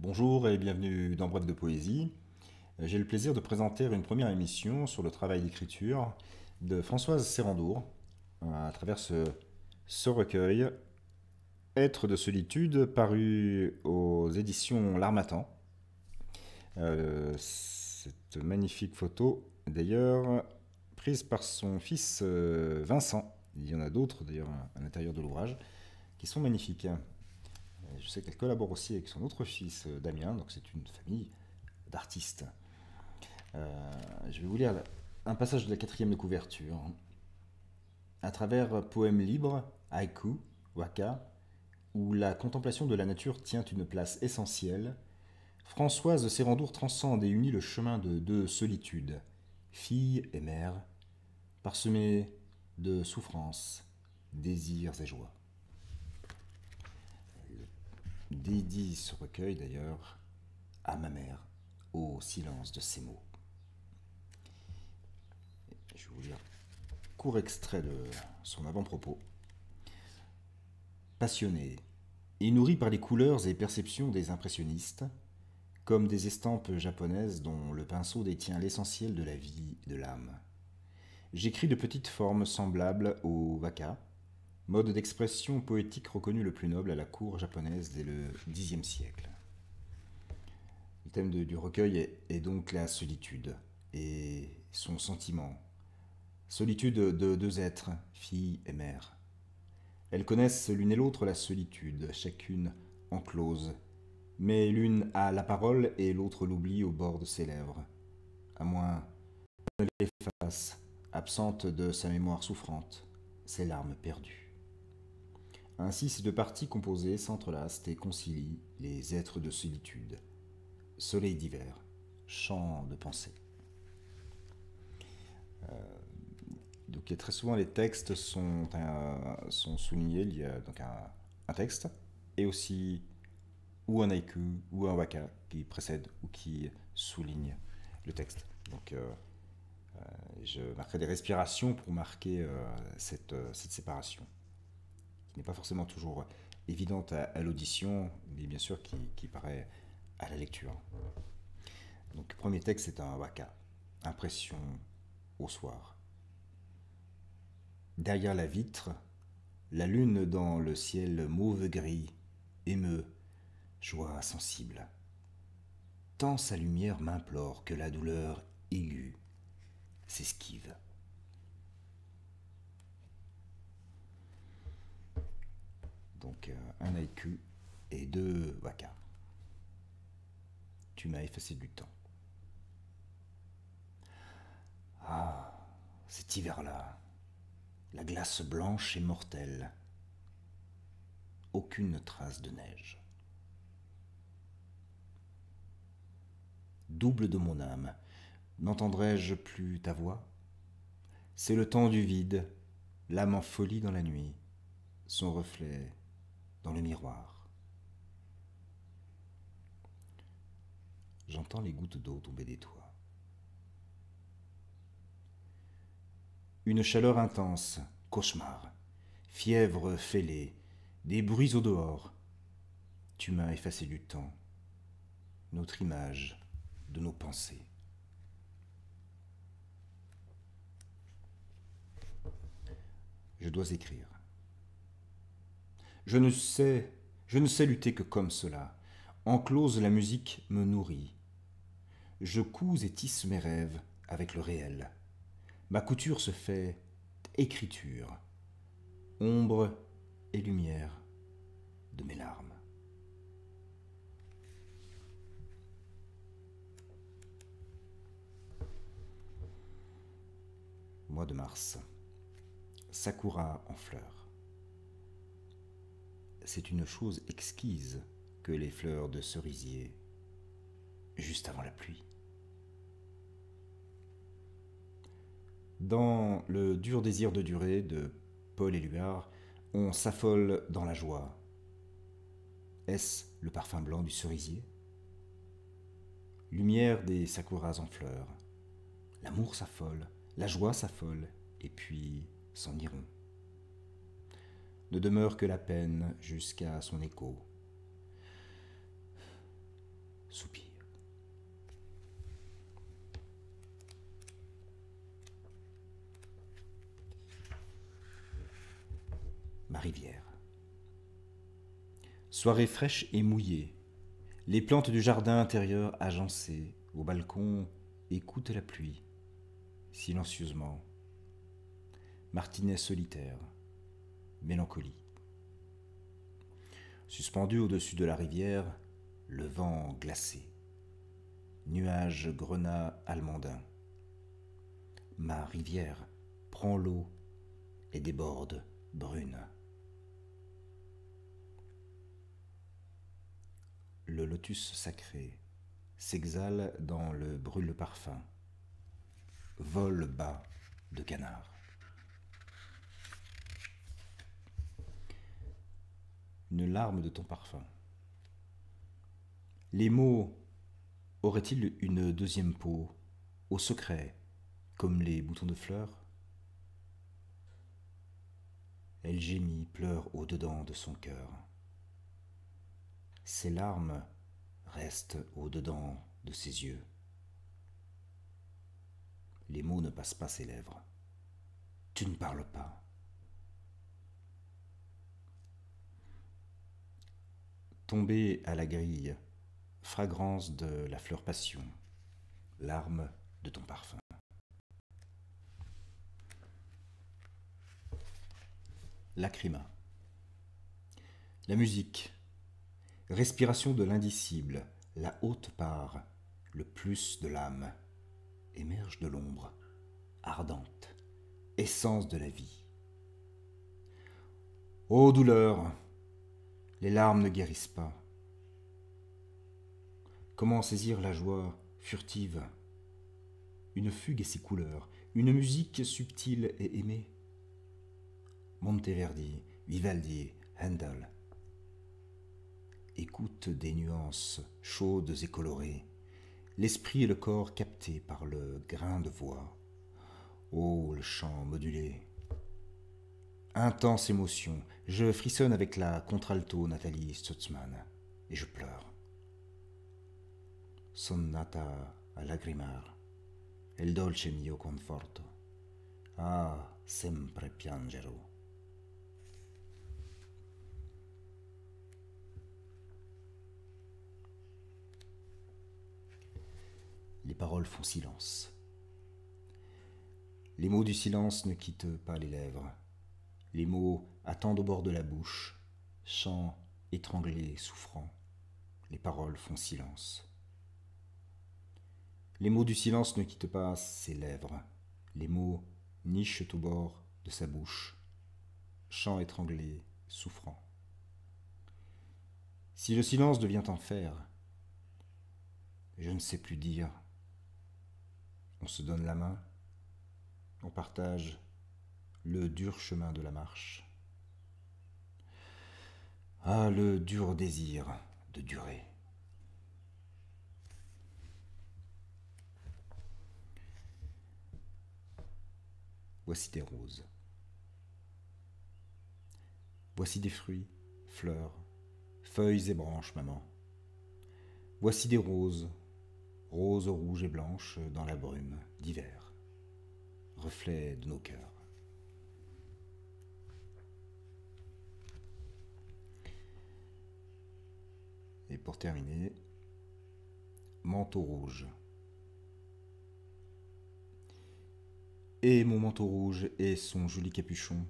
Bonjour et bienvenue dans Bref de Poésie. J'ai le plaisir de présenter une première émission sur le travail d'écriture de Françoise Sérandour à travers ce recueil Être de solitude paru aux éditions L'Harmattan. Cette magnifique photo d'ailleurs prise par son fils Vincent. Il y en a d'autres d'ailleurs à l'intérieur de l'ouvrage qui sont magnifiques. Je sais qu'elle collabore aussi avec son autre fils Damien, donc c'est une famille d'artistes. Je vais vous lire un passage de la quatrième de couverture. À travers poèmes libres, haïku, waka, où la contemplation de la nature tient une place essentielle, Françoise Sérandour transcende et unit le chemin de deux solitudes, fille et mère, parsemées de souffrances, désirs et joies. Dédie ce recueil d'ailleurs à ma mère, au silence de ses mots. Je vais vous lire un court extrait de son avant-propos. Passionné et nourri par les couleurs et perceptions des impressionnistes, comme des estampes japonaises dont le pinceau détient l'essentiel de la vie et de l'âme. J'écris de petites formes semblables au waka, mode d'expression poétique reconnu le plus noble à la cour japonaise dès le Xe siècle. Le thème du recueil est donc la solitude et son sentiment. Solitude de deux êtres, fille et mère. Elles connaissent l'une et l'autre la solitude, chacune enclose, mais l'une a la parole et l'autre l'oublie au bord de ses lèvres, à moins qu'elle ne l'efface, absente de sa mémoire souffrante, ses larmes perdues. Ainsi ces deux parties composées s'entrelacent et concilient les êtres de solitude, soleil d'hiver, chant de pensée. Donc très souvent les textes sont soulignés, il y a donc un texte et aussi ou un haïku ou un waka qui précède ou qui souligne le texte. Donc je marquerai des respirations pour marquer cette séparation, qui n'est pas forcément toujours évidente à l'audition, mais bien sûr qui paraît à la lecture. Donc le premier texte c'est un waka, impression au soir. Derrière la vitre, la lune dans le ciel mauve-gris émeut, joie sensible. Tant sa lumière m'implore que la douleur aiguë s'esquive. Donc un haïku et deux waka. Tu m'as effacé du temps. Ah, cet hiver-là, la glace blanche et mortelle. Aucune trace de neige. Double de mon âme, n'entendrai-je plus ta voix? C'est le temps du vide, l'âme en folie dans la nuit, son reflet dans le miroir. J'entends les gouttes d'eau tomber des toits. Une chaleur intense, cauchemar, fièvre fêlée, des bruits au dehors. Tu m'as effacé du temps, notre image de nos pensées. Je dois écrire. Je ne sais lutter que comme cela. Enclose, la musique me nourrit. Je couds et tisse mes rêves avec le réel. Ma couture se fait écriture, ombre et lumière de mes larmes. Mois de mars. Sakura en fleurs. C'est une chose exquise que les fleurs de cerisier juste avant la pluie. Dans Le dur désir de durer de Paul Éluard, on s'affole dans la joie. Est-ce le parfum blanc du cerisier? Lumière des sakuras en fleurs. L'amour s'affole, la joie s'affole, et puis s'en iront. Ne demeure que la peine jusqu'à son écho. soupir. Ma rivière. Soirée fraîche et mouillée. Les plantes du jardin intérieur agencées au balcon écoutent la pluie, silencieusement. Martinet solitaire, mélancolie. Suspendu au-dessus de la rivière, le vent glacé. Nuages grenats almandins. Ma rivière prend l'eau et déborde brune. Le lotus sacré s'exhale dans le brûle-parfum. Vol bas de canard. Une larme de ton parfum. Les mots auraient-ils une deuxième peau, au secret, comme les boutons de fleurs? Elle gémit, pleure au-dedans de son cœur. Ses larmes restent au-dedans de ses yeux. Les mots ne passent pas ses lèvres. Tu ne parles pas. Tombée à la grille, fragrance de la fleur passion, larmes de ton parfum. Lacrima. La musique, respiration de l'indicible, la haute part, le plus de l'âme, émerge de l'ombre, ardente, essence de la vie. Ô douleur, les larmes ne guérissent pas. Comment saisir la joie furtive? Une fugue et ses couleurs, une musique subtile et aimée. Monteverdi, Vivaldi, Handel. Écoute des nuances chaudes et colorées, l'esprit et le corps captés par le grain de voix. Oh, le chant modulé. Intense émotion, je frissonne avec la contralto Nathalie Stutzmann et je pleure. Sonata a lagrimar, il dolce mio conforto. Ah, sempre piangero. Les paroles font silence. Les mots du silence ne quittent pas les lèvres. Les mots attendent au bord de la bouche, chant étranglé, souffrant. Les paroles font silence. Les mots du silence ne quittent pas ses lèvres. Les mots nichent au bord de sa bouche, chant étranglé, souffrant. Si le silence devient enfer, je ne sais plus dire. On se donne la main, on partage le dur chemin de la marche. Ah, le dur désir de durer. Voici des roses. Voici des fruits, fleurs, feuilles et branches, maman. Voici des roses, roses rouges et blanches dans la brume d'hiver, reflet de nos cœurs. Et pour terminer, manteau rouge. Et mon manteau rouge et son joli capuchon.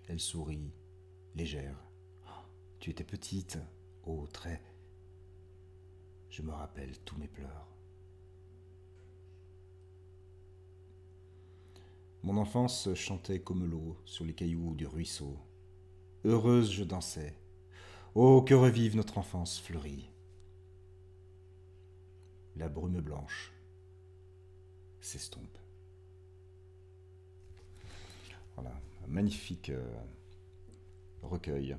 Elle sourit, légère. Oh, tu étais petite, oh très. Je me rappelle tous mes pleurs. Mon enfance chantait comme l'eau sur les cailloux du ruisseau. Heureuse je dansais. Oh, que revive notre enfance fleurie. La brume blanche s'estompe. Voilà, un magnifique recueil.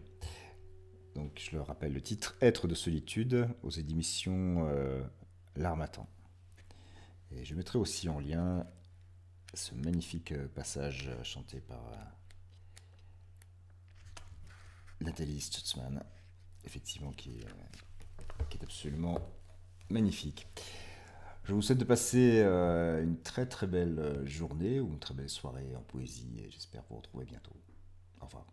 Donc, je le rappelle, le titre Être de solitude aux éditions L'Harmattan. Et je mettrai aussi en lien ce magnifique passage chanté par Nathalie Stutzmann, effectivement, qui est qui est absolument magnifique. Je vous souhaite de passer une très très belle journée ou une très belle soirée en poésie et j'espère vous retrouver bientôt. Au revoir.